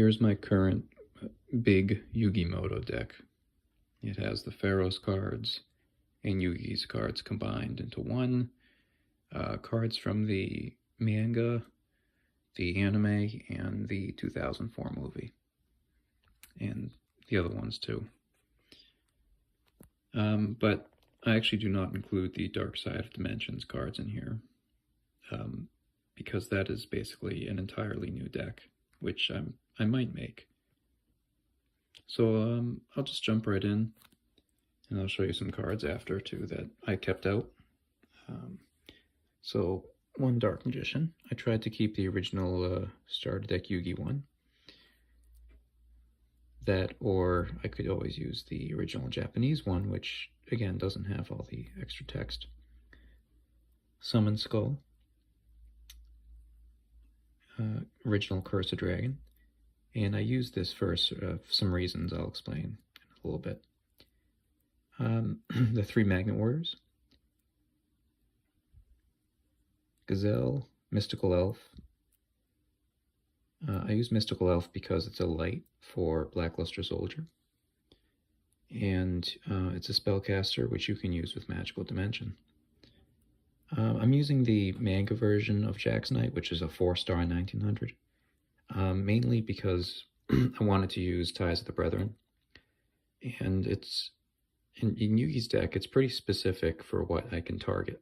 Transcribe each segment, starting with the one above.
Here's my current big Yugi Muto deck. It has the Pharaoh's cards and Yugi's cards combined into one. Cards from the manga, the anime, and the 2004 movie. And the other ones too. But I actually do not include the Dark Side of Dimensions cards in here. Because that is basically an entirely new deck, which I might make. So I'll just jump right in, and I'll show you some cards after too that I kept out. So one Dark Magician. I tried to keep the original starter deck Yugi one. That, or I could always use the original Japanese one, which again doesn't have all the extra text. Summon Skull. Original Curse of Dragon. And I used this for some reasons I'll explain in a little bit. The 3 Magnet Warriors. Gazelle, Mystical Elf. I use Mystical Elf because it's a light for Blackluster Soldier. And it's a spellcaster which you can use with Magical Dimension. I'm using the manga version of Jack's Knight, which is a 4-star 1900. Mainly because I wanted to use Ties of the Brethren. And it's in Yugi's deck, it's pretty specific for what I can target.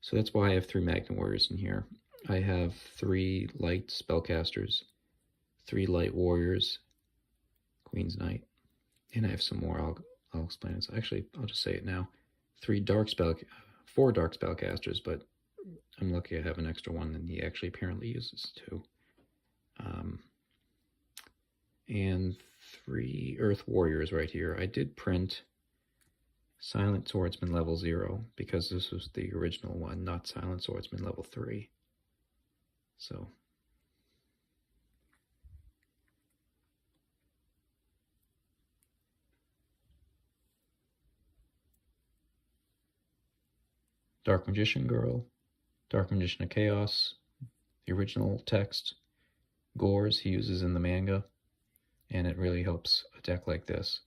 So that's why I have 3 Magnet Warriors in here. I have 3 light spellcasters, 3 light warriors, Queen's Knight, and I have some more. I'll explain it. So actually, I'll just say it now. 4 dark spellcasters, but I'm lucky I have an extra one, and he actually apparently uses 2. And 3 Earth Warriors right here. I did print Silent Swordsman level 0 because this was the original one, not Silent Swordsman level 3. So Dark Magician Girl, Dark Magician of Chaos, the original text, Gores he uses in the manga, and it really helps a deck like this.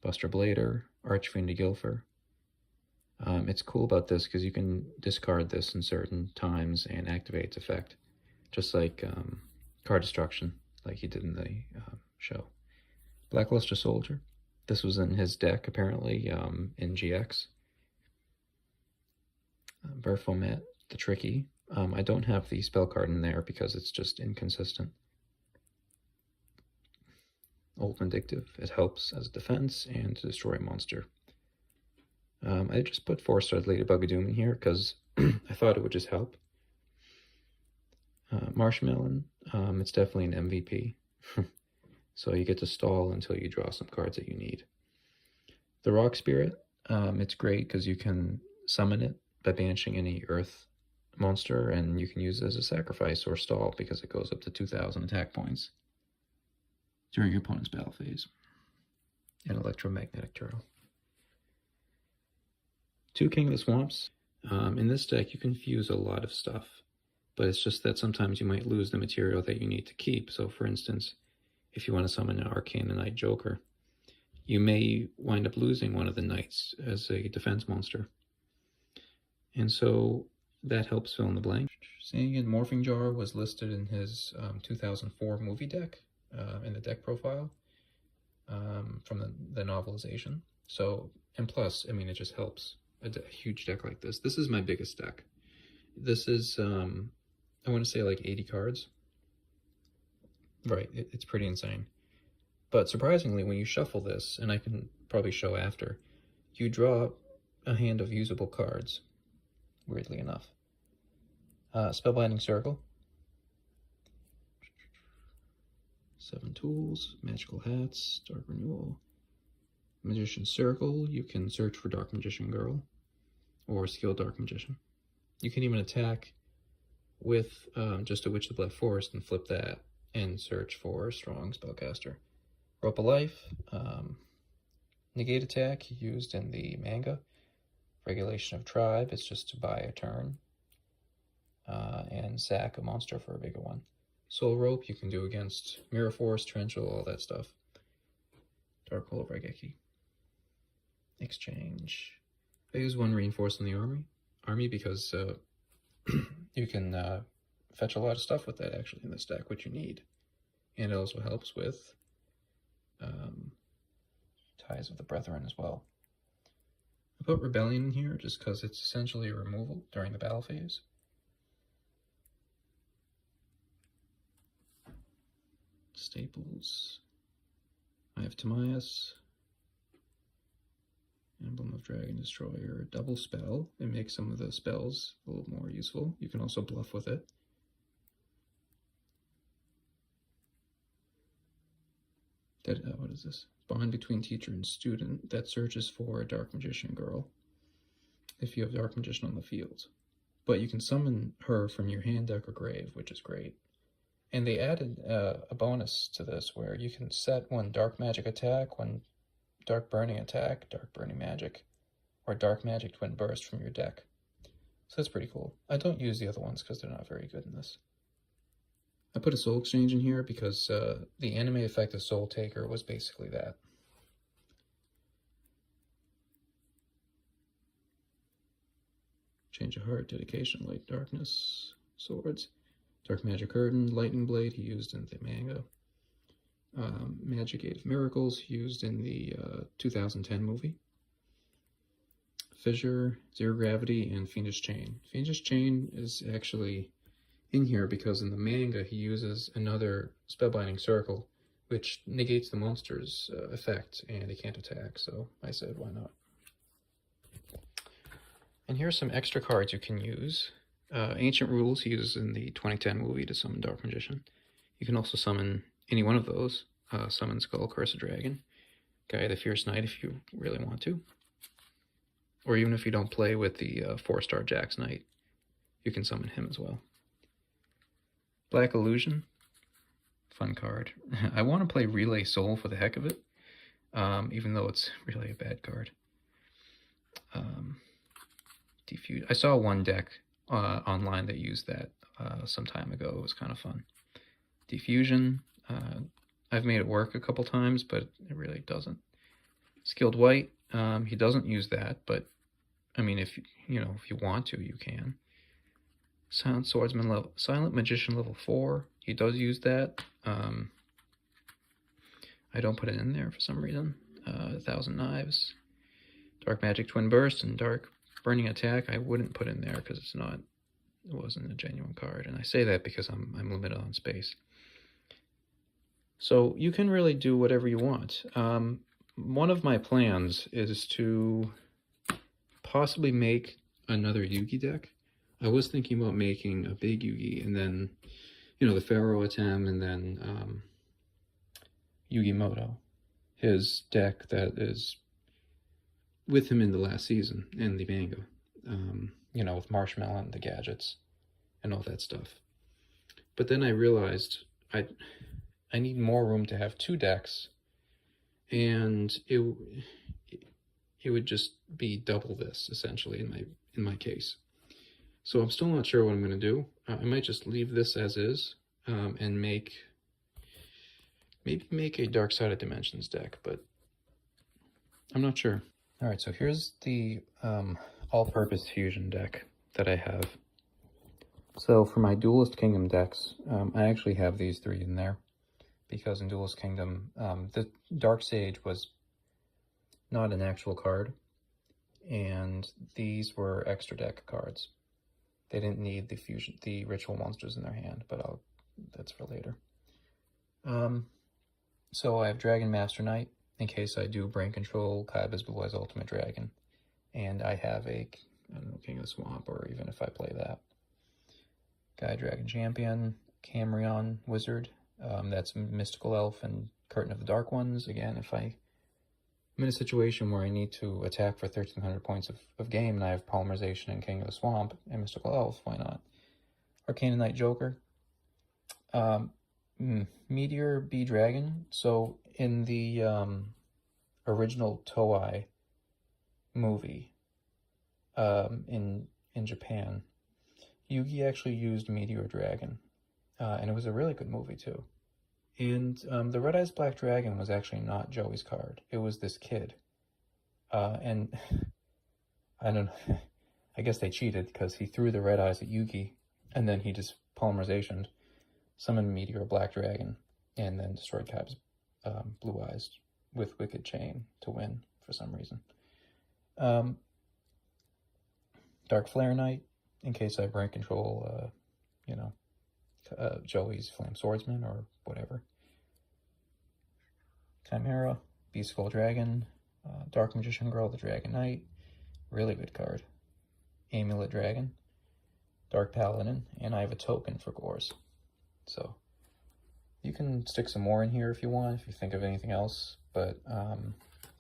Buster Blader, Archfiend of Gilfer. It's cool about this because you can discard this in certain times and activate its effect, just like card destruction, like he did in the show. Blackluster Soldier. This was in his deck, apparently, in GX. Baphomet, the Tricky. I don't have the spell card in there because it's just inconsistent. Old Vindictive. It helps as defense and to destroy a monster. I just put 4-star Ladybug of Doom in here because I thought it would just help. Marshmallow, it's definitely an MVP. So you get to stall until you draw some cards that you need. The Rock Spirit, it's great because you can summon it by banishing any earth monster, and you can use it as a sacrifice or stall because it goes up to 2,000 attack points during your opponent's battle phase. And Electromagnetic Turtle. 2 King of the Swamps. In this deck, you can fuse a lot of stuff, but it's just that sometimes you might lose the material that you need to keep. So, for instance, if you want to summon an Arcane Knight Joker, you may wind up losing one of the knights as a defense monster. And so that helps fill in the blank. Seeing in Morphing Jar was listed in his 2004 movie deck, in the deck profile, from the novelization. So, and plus, I mean, it just helps a huge deck like this. This is my biggest deck. This is, I want to say like 80 cards. Right, it's pretty insane. But surprisingly, when you shuffle this, and I can probably show after, you draw a hand of usable cards, weirdly enough. Spellbinding Circle. 7 Tools, Magical Hats, Dark Renewal. Magician's Circle, you can search for Dark Magician Girl, or Skill Dark Magician. You can even attack with just a Witch of the Black Forest and flip that, and search for Strong Spellcaster. Rope of Life, Negate Attack, used in the manga. Regulation of Tribe, it's just to buy a turn. And sack a monster for a bigger one. Soul Rope you can do against Mirror Force, Torrential, all that stuff. Dark Hole of Raigeki. Exchange. I use one Reinforce in the army because you can fetch a lot of stuff with that actually in this deck, which you need. And it also helps with Ties of the Brethren as well. I put Rebellion in here just because it's essentially a removal during the battle phase. Staples. I have Timaeus. Emblem of Dragon Destroyer. Double spell. It makes some of the spells a little more useful. You can also bluff with it. What is this? Bond between teacher and student that searches for a Dark Magician girl if you have Dark Magician on the field. But you can summon her from your hand, deck, or grave, which is great. And they added a bonus to this where you can set one Dark Magic attack, one Dark Burning attack, Dark Burning Magic, or Dark Magic Twin Burst from your deck. So that's pretty cool. I don't use the other ones because they're not very good in this. I put a Soul Exchange in here because the anime effect of Soul Taker was basically that. Change of Heart, Dedication, Light Darkness, Swords. Dark Magic Curtain, Lightning Blade, he used in the manga. Magic Gate of Miracles, used in the 2010 movie. Fissure, Zero Gravity, and Fiendish Chain. Fiendish Chain is actually in here because in the manga he uses another Spellbinding Circle, which negates the monster's effect, and he can't attack, so I said, why not? And here are some extra cards you can use. Ancient Rules he uses in the 2010 movie to summon Dark Magician. You can also summon any one of those. Summon Skull, Curse of Dragon, Guy the Fierce Knight if you really want to. Or even if you don't play with the 4-star Jax Knight, you can summon him as well. Black Illusion, fun card. I want to play Relay Soul for the heck of it, even though it's really a bad card. Diffuse. I saw one deck online that used that some time ago. It was kind of fun. Diffusion. I've made it work a couple times, but it really doesn't. Skilled White. He doesn't use that, but I mean, if you want to, you can. Silent Swordsman level, Silent Magician level 4. He does use that. I don't put it in there for some reason. 1,000 Knives, Dark Magic Twin Burst, and Dark Burning Attack. I wouldn't put in there because it wasn't a genuine card, and I say that because I'm limited on space. So you can really do whatever you want. One of my plans is to possibly make another Yugi deck. I was thinking about making a big Yugi, and then, the Pharaoh Atem, and then Yugi Muto, his deck that is with him in the last season, in the manga, with Marshmallow and the gadgets, and all that stuff. But then I realized I need more room to have 2 decks, and it would just be double this, essentially, in my case. So I'm still not sure what I'm going to do. I might just leave this as is, and maybe make a Dark Side of Dimensions deck, but I'm not sure. All right, so here's the all-purpose fusion deck that I have. So for my Duelist Kingdom decks, I actually have these 3 in there, because in Duelist Kingdom, the Dark Sage was not an actual card, and these were extra deck cards. They didn't need the ritual monsters in their hand, but that's for later. So I have Dragon Master Knight, in case I do Brain Control, Kaiba's Blue Eyes Ultimate Dragon. And I have King of the Swamp, or even if I play that. Guy Dragon Champion, Camrion Wizard, that's Mystical Elf and Curtain of the Dark Ones. Again, if I'm in a situation where I need to attack for 1,300 points of game, and I have Polymerization and King of the Swamp and Mystical Elf, why not? Arcana Knight Joker. Meteor Bee Dragon. So in the original Toei movie in Japan, Yugi actually used Meteor Dragon and it was a really good movie too. And the Red Eyes Black Dragon was actually not Joey's card. It was this kid. And I don't know, I guess they cheated because he threw the red eyes at Yugi, and then he just polymerizationed, summoned Meteor Black Dragon, and then destroyed Cab's Blue Eyes with Wicked Chain to win for some reason. Dark Flare Knight, in case I brain control, Joey's Flame Swordsman or whatever. Chimera, Beast Skull Dragon, Dark Magician Girl, the Dragon Knight, really good card. Amulet Dragon, Dark Paladin, and I have a token for Gores. So you can stick some more in here if you want, if you think of anything else, but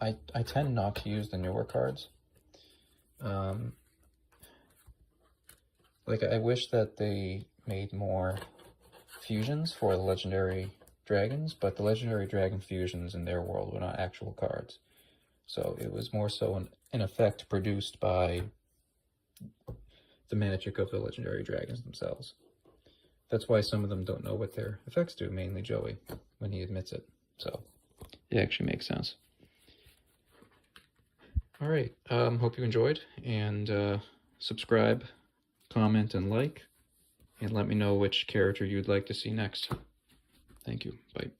I tend not to use the newer cards. Like, I wish that they made more fusions for the legendary dragons, but the legendary dragon fusions in their world were not actual cards. So it was more so an effect produced by the magic of the legendary dragons themselves. That's why some of them don't know what their effects do, mainly Joey, when he admits it. So it actually makes sense. All right, hope you enjoyed, and subscribe, comment, and like, and let me know which character you'd like to see next. Thank you. Bye.